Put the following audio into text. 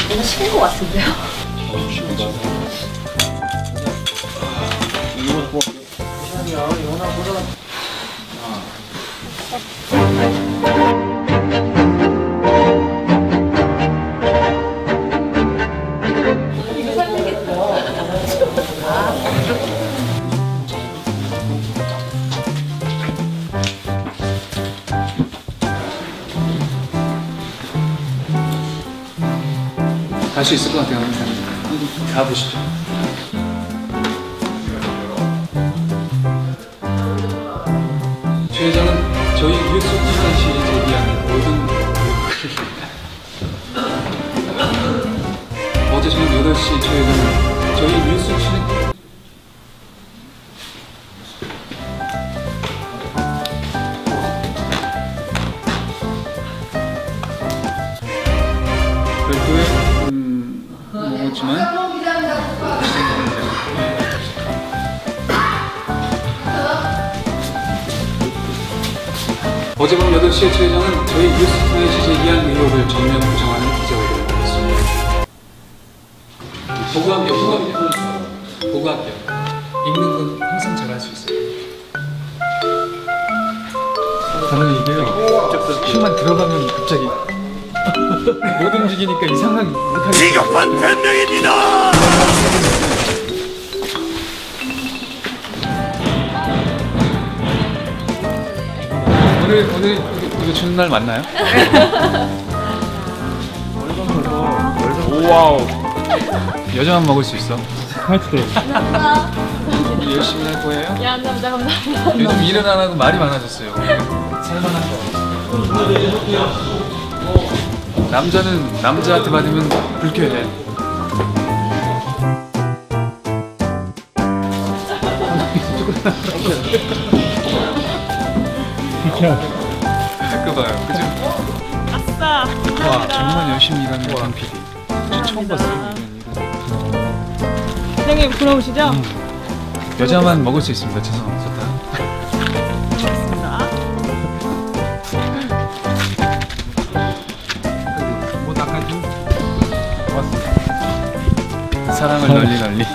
너무 식은 것 같은데요? 갈 수 있을 것 같아요. 가보시죠. 최 회장은 저희 뉴스 시간시 제기한 모든 어제 저녁 8시 최 회장은 저희 뉴스 진행 별도의 먹었지만 어젯밤 8시에 최 회장은 저희 뉴스타에서 제기한 의혹을 전면 부정하는 기자회견을 했습니다. 보고할게요. 읽는 건 항상 잘할 수 있어요. 저는 이게요, 힘만 들어가면 갑자기 못 움직이니까 이상하게 못하겠어요. 이것만 변명입니다. 오늘 이거 주는 날 맞나요? 오와우. 여자만 먹을 수 있어. 감사합니다. 열심히 할 거예요? 야, 감사합니다. 요즘 일은 안 하고 말이 많아졌어요. 살만한 거. 남자는 남자한테 받으면 불쾌해. 그거 봐요, 그죠? 아싸. 와, 정말 열심히 일하는 강 PD. 저 처음 봤어요. 사장님 부러우시죠? 여자만 먹을 수 있습니다. 죄송합니다. 고맙습니다. 사랑을 널리 널리.